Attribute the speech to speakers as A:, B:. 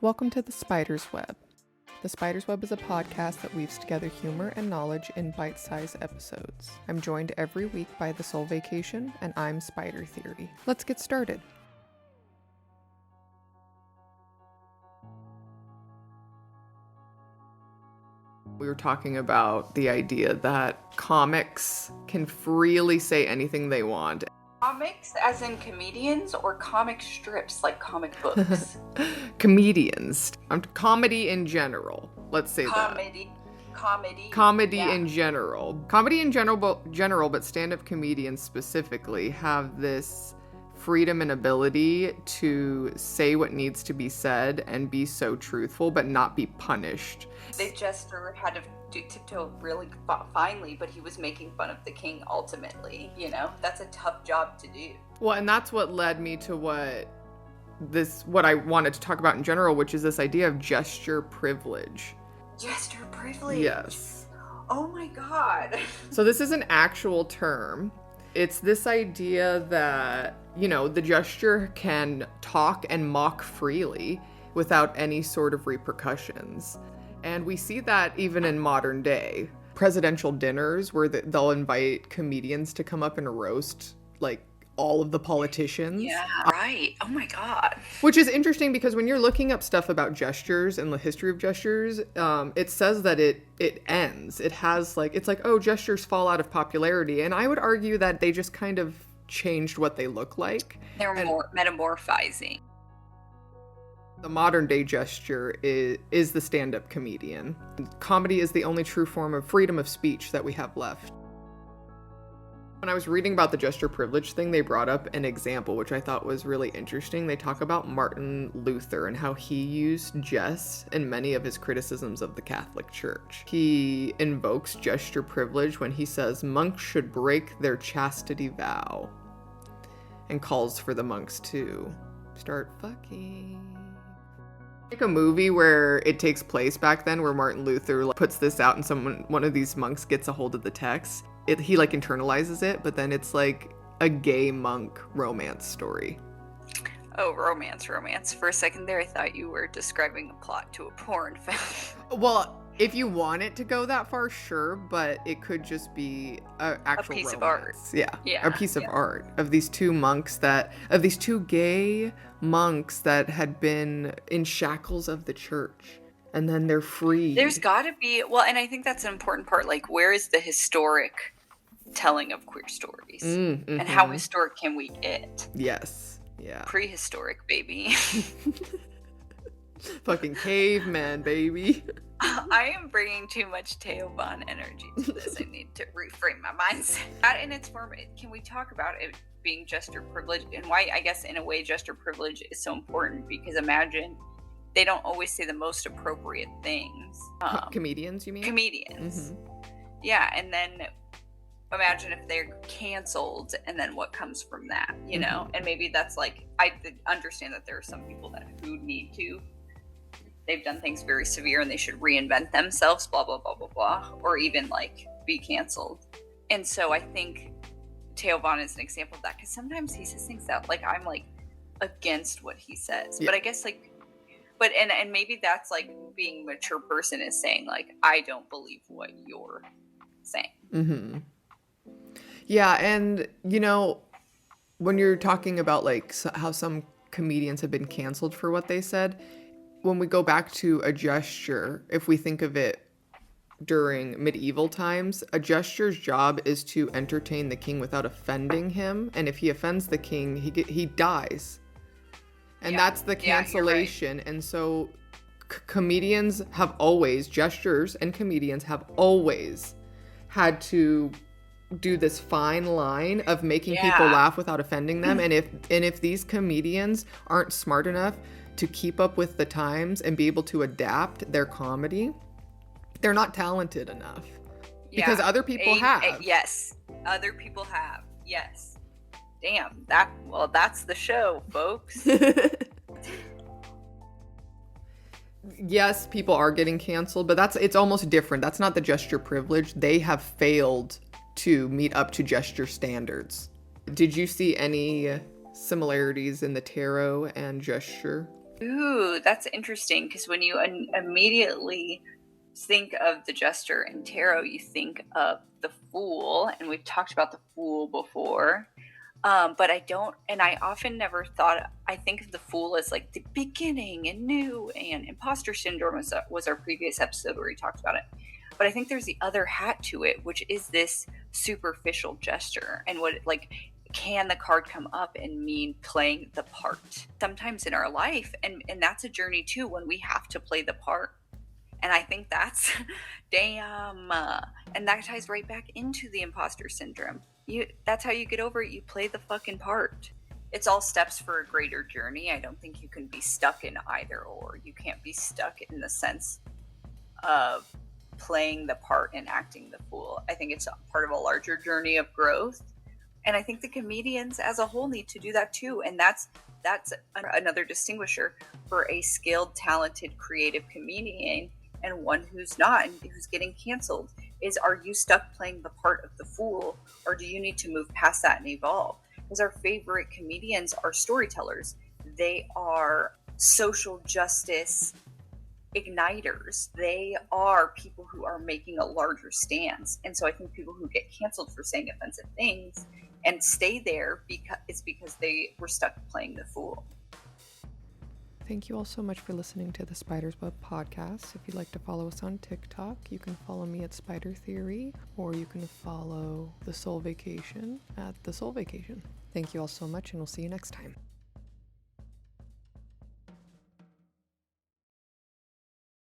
A: Welcome to The Spider's Web. The Spider's Web is a podcast that weaves together humor and knowledge in bite-sized episodes. I'm joined every week by The Soul Vacation, and I'm Spider Theory. Let's get started. We were talking about the idea that comics can freely say anything they want.
B: Comics as in comedians or comic strips like comic books?
A: Comedians. Comedy in general. Let's say
B: Comedy
A: yeah. in general. Comedy in general, but stand-up comedians specifically have this freedom and ability to say what needs to be said and be so truthful, but not be punished.
B: The Jester had to tiptoe really finely, but he was making fun of the king ultimately. You know, that's a tough job to do.
A: Well, and that's what led me to what I wanted to talk about in general, which is this idea of Jester Privilege.
B: Jester Privilege?
A: Yes.
B: Oh my god.
A: So this is an actual term. It's this idea that, you know, the Jester can talk and mock freely without any sort of repercussions. And we see that even in modern day. Presidential dinners where they'll invite comedians to come up and roast, like, all of the politicians.
B: Yeah, right. Oh my god.
A: Which is interesting because when you're looking up stuff about gestures and the history of gestures, it says that it ends. It has it's like, oh, gestures fall out of popularity. And I would argue that they just kind of changed what they look like.
B: They're more metamorphizing.
A: The modern day gesture is the stand-up comedian. Comedy is the only true form of freedom of speech that we have left. When I was reading about the Jester Privilege thing, they brought up an example, which I thought was really interesting. They talk about Martin Luther and how he used jest in many of his criticisms of the Catholic Church. He invokes Jester Privilege when he says monks should break their chastity vow and calls for the monks to start fucking. Like a movie where it takes place back then where Martin Luther puts this out and one of these monks gets a hold of the text. He internalizes it, but then it's like a gay monk romance story.
B: Oh, romance. For a second there, I thought you were describing a plot to a porn film.
A: Well, if you want it to go that far, sure, but it could just be an actual
B: piece
A: romance.
B: of art.
A: Yeah, a piece of art of these two gay monks that had been in shackles of the church, and then they're free.
B: There's got to be, and I think that's an important part. Like, where is the historic telling of queer stories,
A: mm-hmm.
B: and how historic can we get?
A: Yes, yeah,
B: prehistoric, baby.
A: Fucking caveman, baby.
B: I am bringing too much Teoban energy to this. I need to reframe my mindset. That in its form, can we talk about it being Jester Privilege and why, I guess, in a way, Jester Privilege is so important? Because imagine they don't always say the most appropriate things.
A: Comedians, you mean?
B: Comedians.
A: Mm-hmm.
B: Yeah, and then imagine if they're canceled and then what comes from that, you know?
A: Mm-hmm.
B: And maybe that's like, I understand that there are some people who need to. They've done things very severe and they should reinvent themselves, blah, blah, blah, blah, blah, or even be canceled. And so I think Teoban is an example of that because sometimes he says things that I'm against what he says. Yeah. But I guess and maybe that's being a mature person is saying I don't believe what you're saying.
A: Mm-hmm. Yeah, and you know, when you're talking about how some comedians have been canceled for what they said, when we go back to a gesture, if we think of it during medieval times, a gesture's job is to entertain the king without offending him, and if he offends the king, he dies. And that's the cancellation. Right. And so comedians have always, gestures and comedians have always had to do this fine line of making people laugh without offending them. And if these comedians aren't smart enough to keep up with the times and be able to adapt their comedy, they're not talented enough. Because other people have.
B: Yes. Other people have. Yes. Damn. That's the show, folks.
A: Yes, people are getting canceled, but it's almost different. That's not the Jester Privilege. They have failed to meet up to gesture standards. Did you see any similarities in the tarot and gesture?
B: Ooh, that's interesting, because when you immediately think of the Jester and tarot, you think of the Fool, and we've talked about the Fool before. But I don't, and I often never thought, I think of the Fool as like the beginning and new, and imposter syndrome was our previous episode where we talked about it. But I think there's the other hat to it, which is this superficial gesture. And what, like, can the card come up and mean playing the part sometimes in our life? And that's a journey too, when we have to play the part. And I think that's damn. And that ties right back into the imposter syndrome. That's how you get over it. You play the fucking part. It's all steps for a greater journey. I don't think you can be stuck in either or. You can't be stuck in the sense of playing the part and acting the fool. I think it's part of a larger journey of growth. And I think the comedians as a whole need to do that too. And that's another distinguisher for a skilled, talented, creative comedian and one who's not and who's getting canceled is, are you stuck playing the part of the fool, or do you need to move past that and evolve? Because our favorite comedians are storytellers. They are social justice igniters. They are people who are making a larger stance. And so I think people who get canceled for saying offensive things and stay there because they were stuck playing the fool.
A: Thank you all so much for listening to the Spider's Web podcast. If you'd like to follow us on TikTok, you can follow me at Spider Theory, or you can follow The Soul Vacation at The Soul Vacation. Thank you all so much, and we'll see you next time.